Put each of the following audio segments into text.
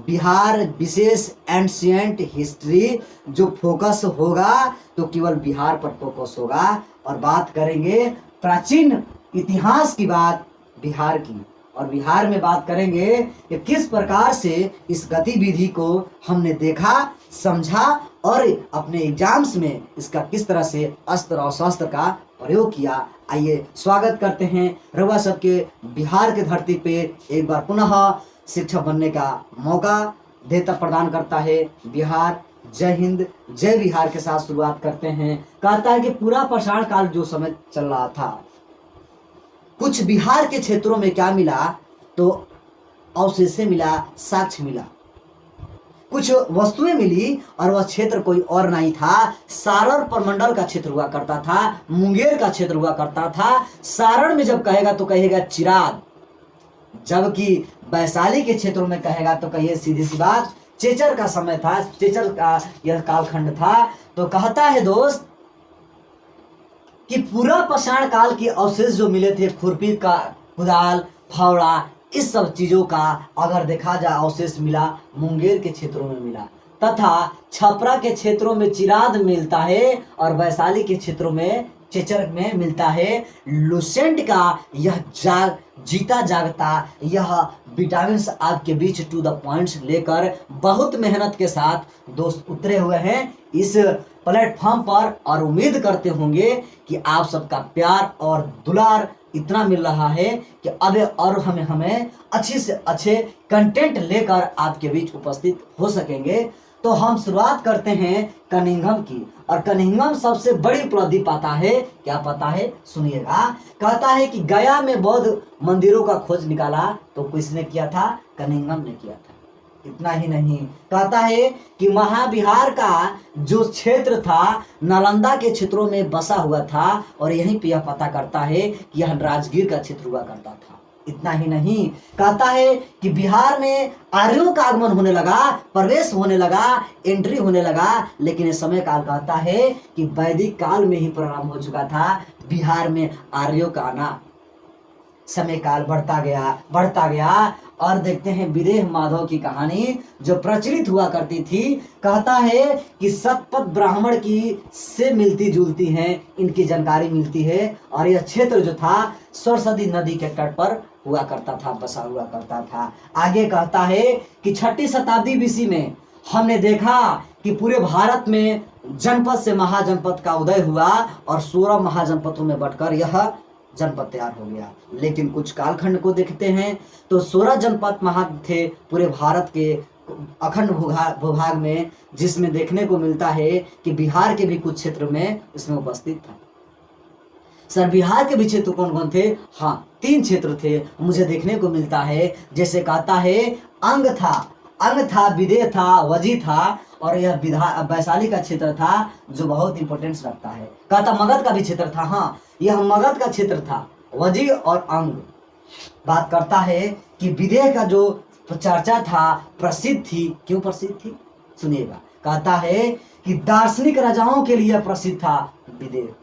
बिहार विशेष ancient history जो focus होगा तो केवल बिहार पर फोकस होगा और बात करेंगे प्राचीन इतिहास की बात बिहार की, और बिहार में बात करेंगे कि किस प्रकार से इस गतिविधि को हमने देखा, समझा और अपने एग्जाम्स में इसका किस तरह से अस्त्र और शस्त्र का प्रयोग किया। आइए स्वागत करते हैं रउआ सबके बिहार के धरती पे एक बार पुनः शिक्षक बनने का मौका देता प्रदान करता है बिहार। जय हिंद जय बिहार के साथ शुरुआत करते हैं। कहता है कि पूरा पाषाण काल जो समय चल रहा था, कुछ बिहार के क्षेत्रों में क्या मिला तो अवशेष मिला, साक्ष्य मिला, कुछ वस्तुएं मिली और वह क्षेत्र कोई और नहीं था। सारण प्रमंडल का क्षेत्र हुआ करता था, मुंगेर का क्षेत्र हुआ करता था। सारण में जब कहेगा तो कहेगा चिराग, जबकि वैशाली के क्षेत्रों में कहेगा तो कहिए सीधी सी बात चेचर का समय था, चेचर का यह कालखंड था। तो कहता है दोस्त कि पूरा पाषाण काल के अवशेष जो मिले थे, खुरपी का, कुदाल, फावड़ा, इस सब चीजों का अगर देखा जाए अवशेष मिला मुंगेर के क्षेत्रों में मिला, तथा छपरा के क्षेत्रों में चिराद मिलता है और वैशाली के क्षेत्रों में चेचर में मिलता है। लुसेंट का यह जीता जागता यह विटामिन्स आपके बीच टू द पॉइंट्स लेकर बहुत मेहनत के साथ दोस्त उतरे हुए हैं इस प्लेटफॉर्म पर, और उम्मीद करते होंगे कि आप सबका प्यार और दुलार इतना मिल रहा है कि अब और हमें अच्छे से अच्छे कंटेंट लेकर आपके बीच उपस्थित हो सकेंगे। तो हम शुरुआत करते हैं कनिंघम की, और कनिंघम सबसे बड़ी उपलब्धि पाता है। क्या पाता है सुनिएगा। कहता है कि गया में बौद्ध मंदिरों का खोज निकाला तो किसने किया था? कनिंघम ने किया था। इतना ही नहीं, कहता है कि महाबिहार का जो क्षेत्र था नालंदा के क्षेत्रों में बसा हुआ था, और यहीं पे यह पता करता है कि यह राजगीर का क्षेत्र हुआ करता था। इतना ही नहीं, कहता है कि बिहार में आर्यों का आगमन होने लगा, प्रवेश होने लगा, एंट्री होने लगा, लेकिन इस समय काल कहता है कि वैदिक काल में ही प्रारंभ हो चुका था बिहार में आर्यों का आना। समय काल बढ़ता गया और देखते हैं विदेह माधव की कहानी जो प्रचलित हुआ करती थी। कहता है कि शतपथ ब्राह्मण की से मिलती जुलती हैं इनकी जानकारी मिलती है, और यह क्षेत्र जो था सरस्वती नदी के तट पर हुआ करता था, बसा हुआ करता था। आगे कहता है कि 6ठी शताब्दी बीसी में हमने देखा कि पूरे भारत में जनपद से महाजनपद का उदय हुआ और 16 महाजनपदों में बंटकर यह जनपद तैयार हो गया। लेकिन कुछ कालखंड को देखते हैं तो 16 जनपद महा थे पूरे भारत के अखंड भूभाग में, जिसमें देखने को मिलता है कि बिहार के भी कुछ क्षेत्र में इसमें उपस्थित था। सर बिहार के भी क्षेत्र कौन कौन थे? हाँ, 3 क्षेत्र थे मुझे देखने को मिलता है। जैसे कहता है अंग था, विदेह था, वजी था, और यह वैशाली का क्षेत्र था जो बहुत इंपॉर्टेंस रखता है। कहता मगध का भी क्षेत्र था। हाँ, यह मगध का क्षेत्र था, वजी और अंग। बात करता है कि विदेह का जो चर्चा था प्रसिद्ध थी। क्यों प्रसिद्ध थी सुनिएगा। कहता है कि दार्शनिक राजाओं के लिए प्रसिद्ध था विदेह।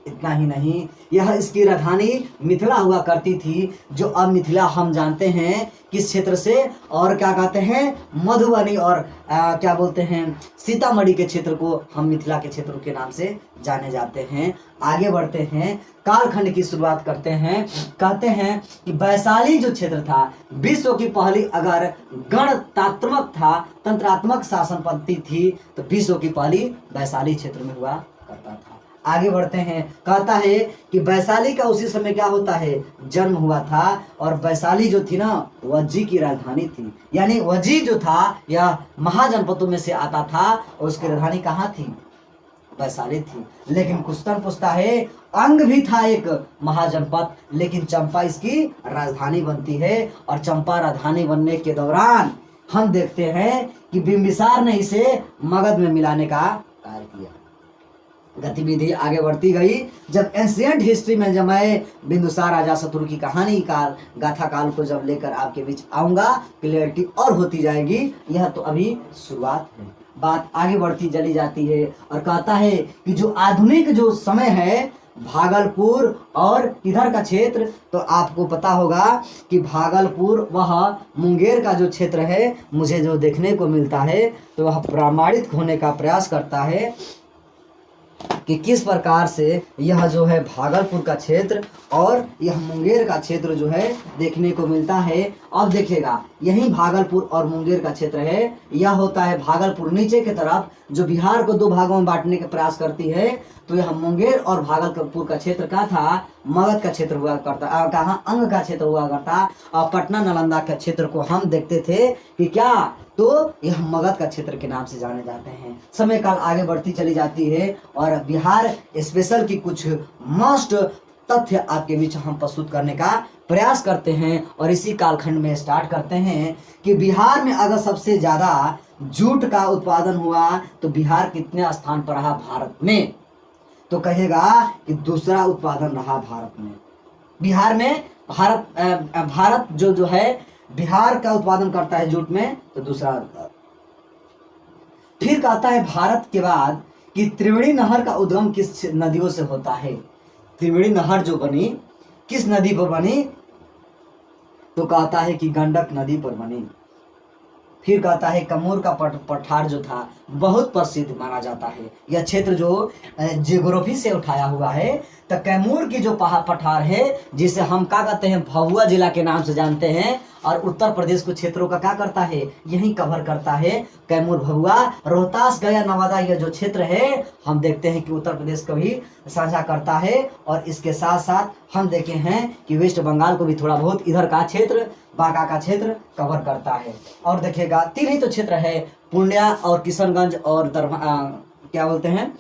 इतना ही नहीं, यह इसकी राजधानी मिथिला हुआ करती थी, जो अब मिथिला हम जानते हैं किस क्षेत्र से, और क्या कहते हैं मधुबनी और क्या बोलते हैं सीतामढ़ी के क्षेत्र को हम मिथिला के क्षेत्र के नाम से जाने जाते हैं। आगे बढ़ते हैं, कालखंड की शुरुआत करते हैं। कहते हैं कि वैशाली जो क्षेत्र था विश्व की पहली अगर गणतात्मक था, तंत्रात्मक शासन पद्धति थी, तो विश्व की पहली वैशाली क्षेत्र में हुआ करता था। आगे बढ़ते हैं, कहता है कि वैशाली का उसी समय क्या होता है जन्म हुआ था, और वैशाली जो थी ना वज्जी की राजधानी थी। यानी वज्जी जो था यह महाजनपदों में से आता था, और उसकी राजधानी कहाँ थी? वैशाली थी। लेकिन क्वेश्चन पूछता है अंग भी था एक महाजनपद, लेकिन चंपा इसकी राजधानी बनती है, और चंपा राजधानी बनने के दौरान हम देखते हैं कि बिंबिसार ने इसे मगध में मिलाने का कार्य किया। गतिविधि आगे बढ़ती गई। जब एंशिएंट हिस्ट्री में जब मैं बिंदुसार राजा शत्रु की कहानी काल गाथा काल को जब लेकर आपके बीच आऊँगा, क्लियरिटी और होती जाएगी। यह तो अभी शुरुआत है। बात आगे बढ़ती चली जाती है और कहता है कि जो आधुनिक जो समय है भागलपुर और किधर का क्षेत्र, तो आपको पता होगा कि भागलपुर वह मुंगेर का जो क्षेत्र है, मुझे जो देखने को मिलता है तो वह प्रमाणित होने का प्रयास करता है कि किस प्रकार से यह जो है भागलपुर का क्षेत्र और यह मुंगेर का क्षेत्र जो है देखने को मिलता है। अब देखिएगा, यही भागलपुर और मुंगेर का क्षेत्र है, यह होता है भागलपुर नीचे की तरफ जो बिहार को दो भागों में बांटने का प्रयास करती है, तो यह मुंगेर और भागलपुर का क्षेत्र का था, मगध का क्षेत्र हुआ करता, कहाँ अंग का क्षेत्र हुआ करता, और पटना नालंदा का क्षेत्र को हम देखते थे कि क्या, तो यह मगध का क्षेत्र के नाम से जाने जाते हैं। समय काल आगे बढ़ती चली जाती है और बिहार स्पेशल की कुछ मस्ट तथ्य आपके बीच हम प्रस्तुत करने का प्रयास करते हैं और इसी कालखंड में स्टार्ट करते हैं कि बिहार में अगर सबसे ज़्यादा जूट का उत्पादन हुआ तो बिहार कितने स्थान पर रहा भारत में, तो कहेगा कि दूसरा उत्पादन रहा भारत में। बिहार में भारत जो है बिहार का उत्पादन करता है जूट में, तो दूसरा। फिर कहता है भारत के बाद कि त्रिवेणी नहर का उद्गम किस नदियों से होता है। त्रिवेणी नहर जो बनी किस नदी पर बनी, तो कहता है कि गंडक नदी पर बनी। फिर कहता है कैमूर का पठार जो था बहुत प्रसिद्ध माना जाता है। यह क्षेत्र जो जियोग्राफी से उठाया हुआ है, तो कैमूर की जो पठार है जिसे हम क्या कहते हैं भभुआ जिला के नाम से जानते हैं, और उत्तर प्रदेश के क्षेत्रों का क्या करता है, यही कवर करता है। कैमूर, भभुआ, रोहतास, गया, नवादा, यह जो क्षेत्र है हम देखते हैं कि उत्तर प्रदेश को भी साझा करता है। और इसके साथ साथ हम देखे हैं कि वेस्ट बंगाल को भी थोड़ा बहुत इधर का क्षेत्र, बांका का क्षेत्र कवर करता है। और देखिएगा तीन ही तो क्षेत्र है, पूर्णिया और किशनगंज और क्या बोलते हैं,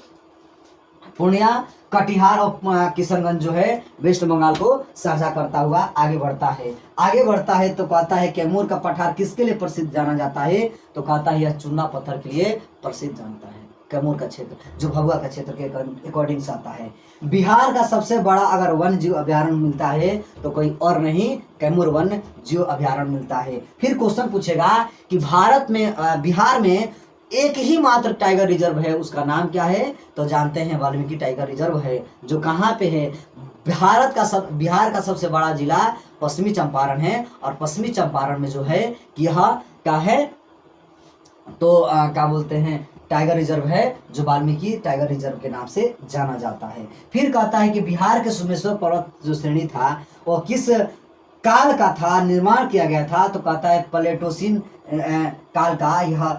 पूर्णिया, कटिहार और किशनगंज जो है वेस्ट बंगाल को साझा करता हुआ आगे बढ़ता है। आगे बढ़ता है तो कहता है कैमूर का पठार किसके लिए प्रसिद्ध जाना जाता है, तो कहता है यह चूना पत्थर के लिए प्रसिद्ध जानता है। कैमूर का क्षेत्र जो भभुआ का क्षेत्र के अकॉर्डिंग से आता है। बिहार का सबसे बड़ा अगर वन्य जीव अभ्यारण्य मिलता है तो कोई और नहीं, कैमूर वन्य जीव अभ्यारण्य मिलता है। फिर क्वेश्चन पूछेगा कि भारत में बिहार में एक ही मात्र टाइगर रिजर्व है, उसका नाम क्या है, तो जानते हैं वाल्मीकि टाइगर रिजर्व है, जो कहाँ पे है, बिहार का सबसे बड़ा जिला पश्चिमी चंपारण है। और पश्चिमी चंपारण में जो है कि यह क्या है, तो क्या बोलते हैं टाइगर रिजर्व है, जो वाल्मीकि टाइगर रिजर्व के नाम से जाना जाता है। फिर कहता है कि बिहार के सोमेश्वर पर्वत जो श्रेणी था वो किस काल का था, निर्माण किया गया था, तो कहता है प्लेटोसीन काल का। यह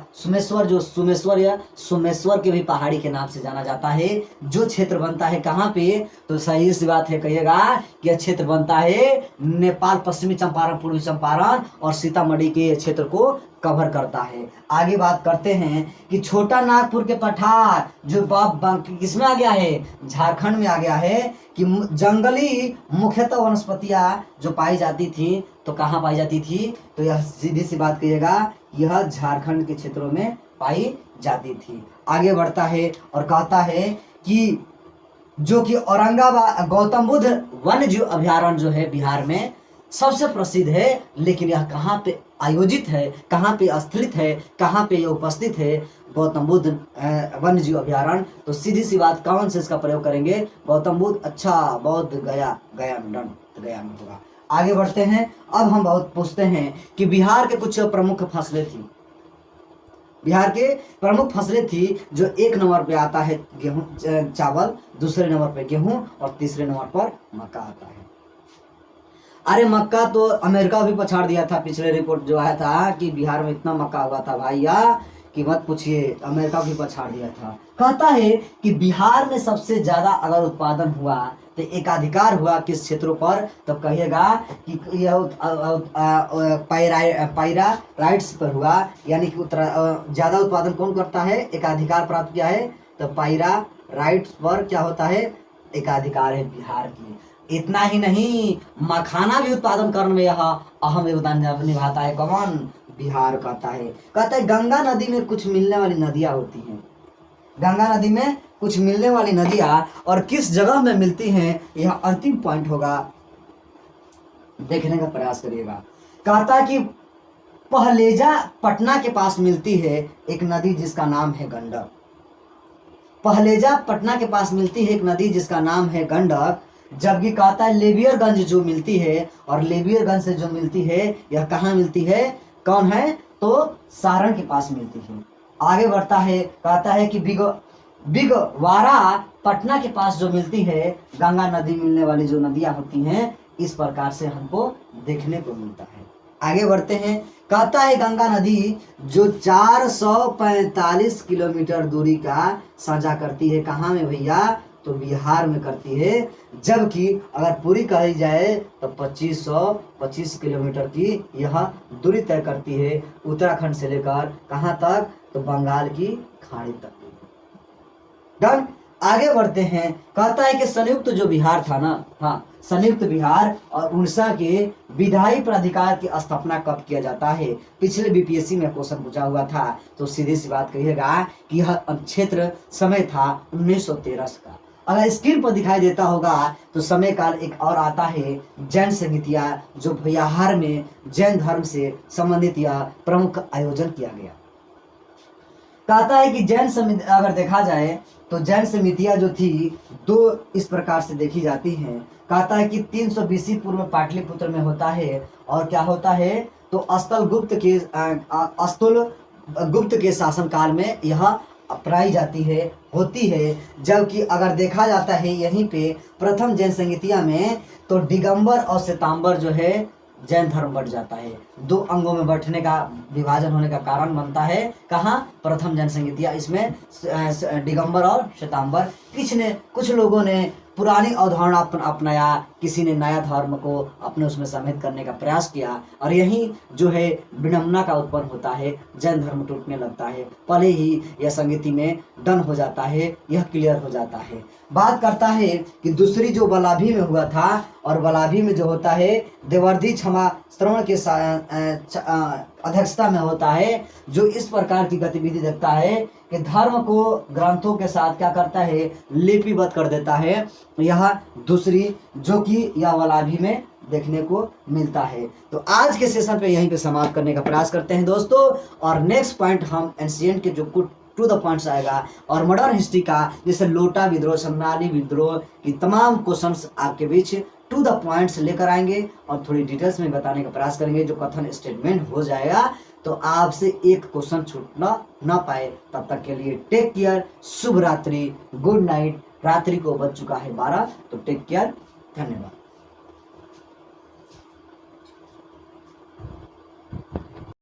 सोमेश्वर के भी पहाड़ी के नाम से जाना जाता है। जो क्षेत्र बनता है कहाँ पे, तो सही सी बात है, कहिएगा कि यह क्षेत्र बनता है नेपाल, पश्चिमी चंपारण, पूर्वी चंपारण और सीतामढ़ी के क्षेत्र को कवर करता है। आगे बात करते हैं कि छोटा नागपुर के पठार जो किसमें आ गया है, झारखंड में आ गया है, कि जंगली मुख्यतः वनस्पतियां जो पाई जाती थी, तो कहाँ पाई जाती थी, तो यह सीधी सी बात कहिएगा यह झारखंड के क्षेत्रों में पाई जाती थी। आगे बढ़ता है और कहता है कि जो कि औरंगाबाद गौतम बुद्ध वन्य जीव अभ्यारण्य जो है बिहार में सबसे प्रसिद्ध है, लेकिन यह कहाँ पे आयोजित है, कहाँ पे स्थित है, कहाँ पे ये उपस्थित है, गौतम बुद्ध वन्य जीव अभ्यारण्य। तो सीधी सी बात कौन से इसका प्रयोग करेंगे, गौतम बुद्ध, अच्छा बौद्ध गया में डन, तो गया में होगा। आगे बढ़ते हैं। अब हम बहुत पूछते हैं कि बिहार के कुछ प्रमुख फसलें थी, बिहार के प्रमुख फसलें थी, जो एक नंबर पे आता है गेहूं, चावल, दूसरे नंबर पे गेहूं और तीसरे नंबर पर मक्का आता है। अरे मक्का तो अमेरिका भी पछाड़ दिया था, पिछले रिपोर्ट जो आया था कि बिहार में इतना मक्का हुआ था भैया कि मत पूछिए, अमेरिका भी पछाड़ दिया था। कहता है कि बिहार में सबसे ज्यादा अगर उत्पादन हुआ तो एकाधिकार हुआ किस क्षेत्रों पर, तो कहिएगा कि यह पायरा राइट्स पर हुआ, यानी कि ज्यादा उत्पादन कौन करता है, एकाधिकार प्राप्त किया है, तो पायरा राइट्स पर क्या होता है, एकाधिकार है बिहार की। इतना ही नहीं, मखाना भी उत्पादन करने में यह अहम योगदान निभाता है, कौन, बिहार कहता है गंगा नदी में कुछ मिलने वाली नदियां होती हैं, गंगा नदी में कुछ मिलने वाली नदियां और किस जगह में मिलती हैं, यह अंतिम पॉइंट होगा, देखने का प्रयास करिएगा। कहता है कि पहलेजा पटना के पास मिलती है एक नदी जिसका नाम है गंडक। पहलेजा पटना के पास मिलती है एक नदी जिसका नाम है गंडक, जबकि कहता है लेबियरगंज जो मिलती है, और लेबियरगंज से जो मिलती है यह कहाँ मिलती है, कौन है, तो सारण के पास मिलती है। आगे बढ़ता है, कहता है कि बिगवारा पटना के पास जो मिलती है, गंगा नदी मिलने वाली जो नदियां होती हैं, इस प्रकार से हमको देखने को मिलता है। आगे बढ़ते हैं, कहता है गंगा नदी जो 445 किलोमीटर दूरी का साझा करती है, कहाँ में भैया, तो बिहार में करती है, जबकि अगर पूरी कही जाए तो 2525 किलोमीटर की यह दूरी तय करती है, उत्तराखंड से लेकर कहाँ तक, तो बंगाल की खाड़ी तक। डन। आगे बढ़ते हैं, कहता है कि संयुक्त जो बिहार था ना, हाँ, संयुक्त बिहार और उड़ीसा के विधायी प्राधिकार की स्थापना कब किया जाता है। पिछले बीपीएससी में क्वेश्चन पूछा हुआ था, तो सीधी सी बात कहिएगा कि यह क्षेत्र समय था 1913 का। अगर स्क्रीन पर दिखाई देता होगा तो समय काल एक और आता है, जैन संगीतिया, जो बिहार में जैन धर्म से संबंधित यह प्रमुख आयोजन किया गया। कहता है कि जैन समिति अगर देखा जाए तो जैन समितियां जो थी दो इस प्रकार से देखी जाती हैं। कहता है कि 320 पूर्व में पाटलिपुत्र में होता है, और क्या होता है, तो अस्तल गुप्त के शासनकाल में यह अपनाई जाती है, होती है। जबकि अगर देखा जाता है यहीं पे प्रथम जैन संगीतिया में, तो दिगंबर और श्वेतांबर जो है जैन धर्म बढ़ जाता है, दो अंगों में बैठने का विभाजन होने का कारण बनता है, कहाँ, प्रथम जैन संगीतिया। इसमें दिगंबर और श्वेतांबर, कुछ लोगों ने पुरानी अवधारणा अपनाया, किसी ने नया धर्म को अपने उसमें सम्मिलित करने का प्रयास किया, और यही जो है विडंबना का उत्पन्न होता है, जैन धर्म टूटने लगता है, पहले ही यह संगीति में डन हो जाता है, यह क्लियर हो जाता है। बात करता है कि दूसरी जो वलाभी में हुआ था, और वलाभी में जो होता है देवर्धि क्षमा श्रवण के अध्यक्षता में होता है, जो इस प्रकार की गतिविधि देखता है कि धर्म को ग्रंथों के साथ क्या करता है, लिपिबद्ध कर देता है। यह दूसरी जो कि यह वलाभी में देखने को मिलता है। तो आज के सेशन पे यहीं पे समाप्त करने का प्रयास करते हैं दोस्तों, और नेक्स्ट पॉइंट हम एंशिएंट के जो कुछ टू द पॉइंट्स आएगा, और मॉडर्न हिस्ट्री का जैसे लोटा विद्रोह, समनाली विद्रोह की तमाम क्वेश्चंस आपके बीच टू द पॉइंट्स लेकर आएंगे, और थोड़ी डिटेल्स में बताने का प्रयास करेंगे, जो कथन स्टेटमेंट हो जाएगा तो आपसे एक क्वेश्चन छूटना ना पाए। तब तक के लिए टेक केयर, शुभ रात्रि, गुड नाइट। रात्रि को बज चुका है 12, तो टेक केयर, धन्यवाद।